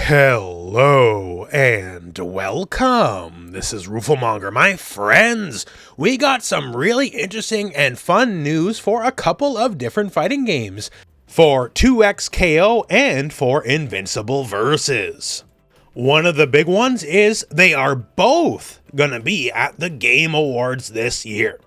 Hello and welcome. This is Rooflemonger. My friends, we got some really interesting and fun news for a couple of different fighting games, for 2XKO and for Invincible Versus. One of the big ones is they are both gonna be at the Game Awards this year,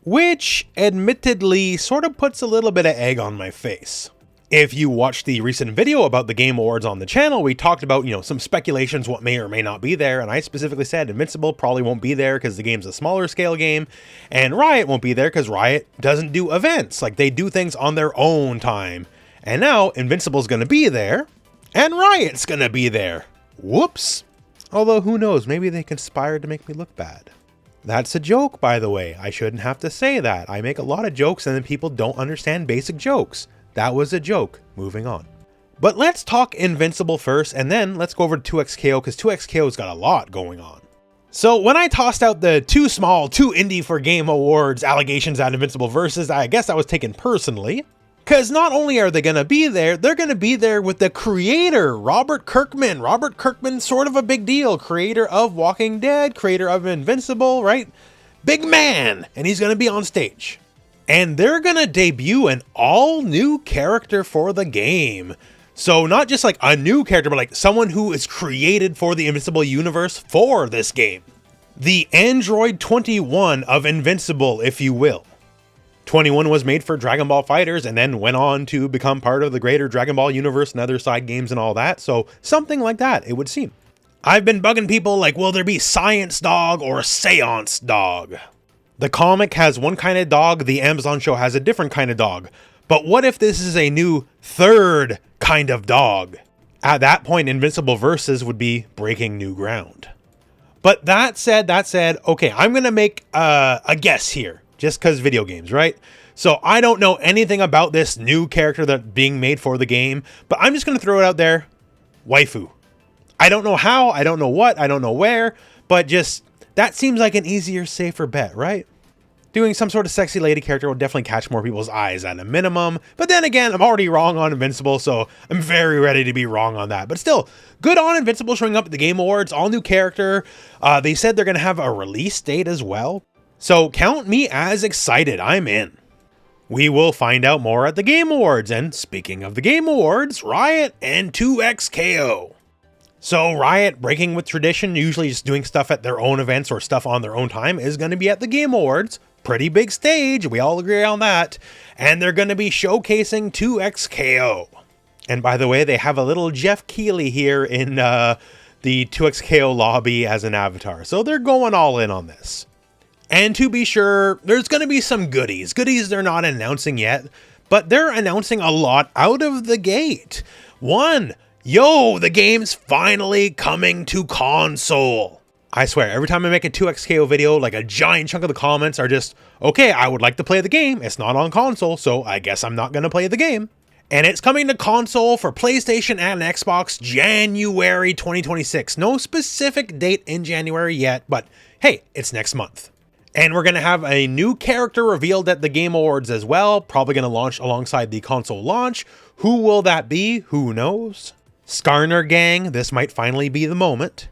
which admittedly sort of puts a little bit of egg on my face. If you watched the recent video about the Game Awards on the channel, we talked about, some speculations what may or may not be there, and I specifically said Invincible probably won't be there because the game's a smaller scale game, and Riot won't be there because Riot doesn't do events, like they do things on their own time. And now Invincible's gonna be there, and Riot's gonna be there. Whoops. Although who knows, maybe they conspired to make me look bad. That's a joke, by the way. I shouldn't have to say that. I make a lot of jokes and then people don't understand basic jokes. That was a joke. Moving on. But let's talk Invincible first, and then let's go over to 2XKO, because 2XKO's got a lot going on. So when I tossed out the too small, too indie for Game Awards allegations at Invincible Versus, I guess that was taken personally. Because not only are they going to be there, they're going to be there with the creator, Robert Kirkman. Robert Kirkman's sort of a big deal. Creator of Walking Dead, creator of Invincible, right? Big man! And he's going to be on stage. And they're gonna debut an all-new character for the game. So not just like a new character, but like someone who is created for the Invincible universe for this game. The Android 21 of Invincible, if you will. 21 was made for Dragon Ball FighterZ and then went on to become part of the greater Dragon Ball universe and other side games and all that. So something like that, it would seem. I've been bugging people like, will there be Science Dog or Seance Dog? The comic has one kind of dog, the Amazon show has a different kind of dog. But what if this is a new third kind of dog? At that point, Invincible Versus would be breaking new ground. But that said, okay, I'm going to make a guess here, just because video games, right? So I don't know anything about this new character that's being made for the game, but I'm just going to throw it out there. Waifu. I don't know how, I don't know what, I don't know where, but just, that seems like an easier, safer bet, right? Doing some sort of sexy lady character will definitely catch more people's eyes at a minimum. But then again, I'm already wrong on Invincible, so I'm very ready to be wrong on that. But still, good on Invincible showing up at the Game Awards, all new character. They said they're going to have a release date as well. So count me as excited, I'm in. We will find out more at the Game Awards. And speaking of the Game Awards, Riot and 2XKO. So Riot, breaking with tradition, usually just doing stuff at their own events or stuff on their own time, is going to be at the Game Awards. Pretty big stage, we all agree on that. And they're going to be showcasing 2XKO. And by the way, they have a little Jeff Keighley here in the 2XKO lobby as an avatar. So they're going all in on this. And to be sure, there's going to be some goodies. Goodies they're not announcing yet, but they're announcing a lot out of the gate. One, yo, the game's finally coming to console. I swear, every time I make a 2XKO video, like a giant chunk of the comments are just, okay, I would like to play the game. It's not on console, so I guess I'm not going to play the game. And it's coming to console for PlayStation and Xbox January 2026. No specific date in January yet, but hey, it's next month. And we're going to have a new character revealed at the Game Awards as well, probably going to launch alongside the console launch. Who will that be? Who knows? Skarner Gang, this might finally be the moment.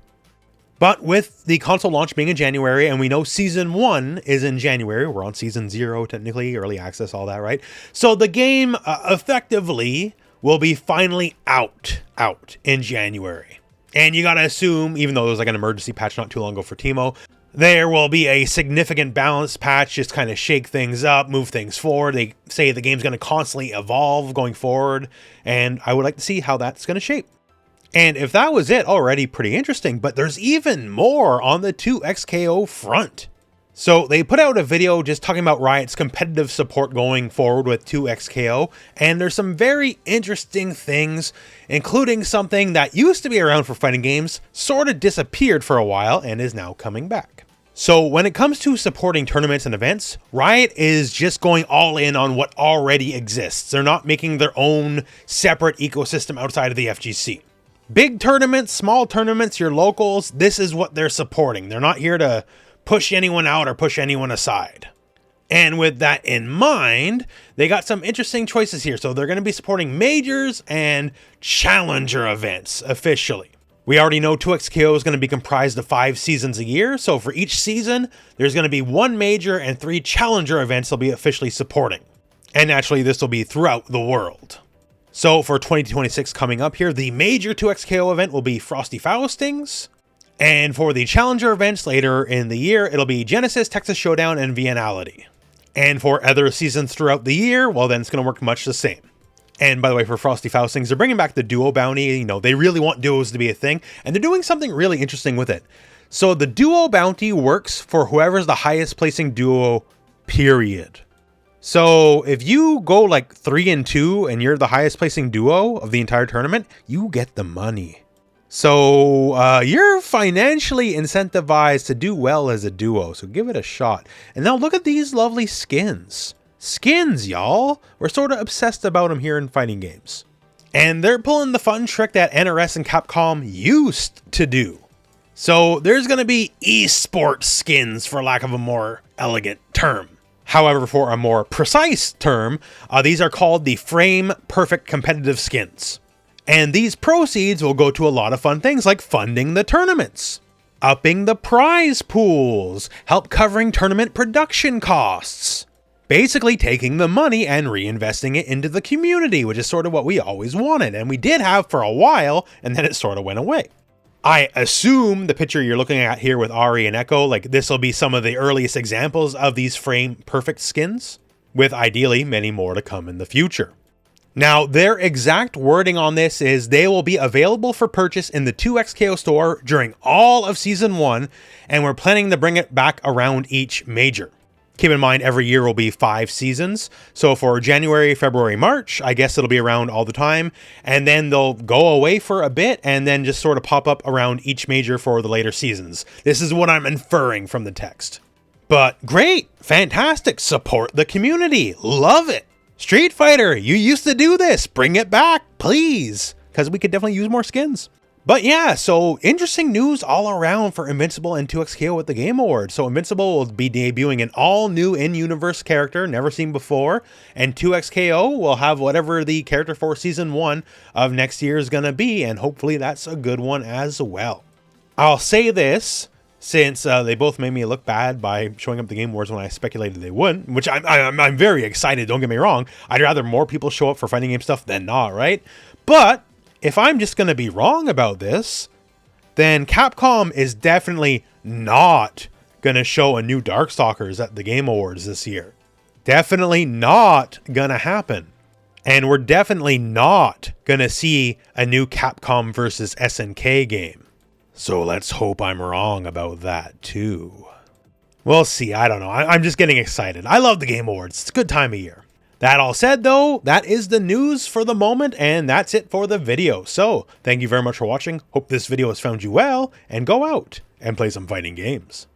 But with the console launch being in January, and we know Season 1 is in January, we're on Season 0 technically, early access, all that, right? So the game effectively will be finally out in January. And you gotta assume, even though there was like an emergency patch not too long ago for Teemo, there will be a significant balance patch, just kind of shake things up, move things forward. They say the game's gonna constantly evolve going forward, and I would like to see how that's gonna shape. And if that was it, already pretty interesting, but there's even more on the 2XKO front. So they put out a video just talking about Riot's competitive support going forward with 2XKO, and there's some very interesting things, including something that used to be around for fighting games, sort of disappeared for a while, and is now coming back. So when it comes to supporting tournaments and events, Riot is just going all in on what already exists. They're not making their own separate ecosystem outside of the FGC. Big tournaments, small tournaments, your locals, this is what they're supporting. They're not here to push anyone out or push anyone aside. And with that in mind, they got some interesting choices here. So they're going to be supporting majors and challenger events officially. We already know 2XKO is going to be comprised of 5 seasons a year. So for each season, there's going to be 1 major and 3 challenger events they'll be officially supporting. And naturally, this will be throughout the world. So for 2026 coming up here, the major 2XKO event will be Frosty Faustings. And for the challenger events later in the year, it'll be Genesis, Texas Showdown, and Vienality. And for other seasons throughout the year, well, then it's going to work much the same. And by the way, for Frosty Faustings, they're bringing back the duo bounty. You know, they really want duos to be a thing, and they're doing something really interesting with it. So the duo bounty works for whoever's the highest placing duo, period. So if you go like 3-2 and you're the highest placing duo of the entire tournament, you get the money. So you're financially incentivized to do well as a duo, so give it a shot. And now look at these lovely skins. Skins, y'all. We're sort of obsessed about them here in fighting games. And they're pulling the fun trick that NRS and Capcom used to do. So there's going to be esports skins, for lack of a more elegant term. However, for a more precise term, these are called the Frame Perfect Competitive Skins. And these proceeds will go to a lot of fun things like funding the tournaments, upping the prize pools, help covering tournament production costs. Basically taking the money and reinvesting it into the community, which is sort of what we always wanted. And we did have for a while, and then it sort of went away. I assume the picture you're looking at here with Ari and Echo, like this will be some of the earliest examples of these frame perfect skins, with ideally many more to come in the future. Now, their exact wording on this is they will be available for purchase in the 2XKO store during all of Season 1, and we're planning to bring it back around each major. Keep in mind, every year will be 5 seasons. So for January, February, March, I guess it'll be around all the time. And then they'll go away for a bit and then just sort of pop up around each major for the later seasons. This is what I'm inferring from the text. But great, fantastic, support the community, love it. Street Fighter, you used to do this, bring it back, please. Because we could definitely use more skins. But yeah, so interesting news all around for Invincible and 2XKO at the Game Awards. So Invincible will be debuting an all-new in-universe character, never seen before. And 2XKO will have whatever the character for Season 1 of next year is going to be. And hopefully that's a good one as well. I'll say this, since they both made me look bad by showing up at the Game Awards when I speculated they wouldn't. Which I'm very excited, don't get me wrong. I'd rather more people show up for fighting game stuff than not, right? But if I'm just going to be wrong about this, then Capcom is definitely not going to show a new Darkstalkers at the Game Awards this year. Definitely not going to happen. And we're definitely not going to see a new Capcom versus SNK game. So let's hope I'm wrong about that too. We'll see, I don't know. I'm just getting excited. I love the Game Awards. It's a good time of year. That all said, though, that is the news for the moment, and that's it for the video. So, thank you very much for watching. Hope this video has found you well, and go out and play some fighting games.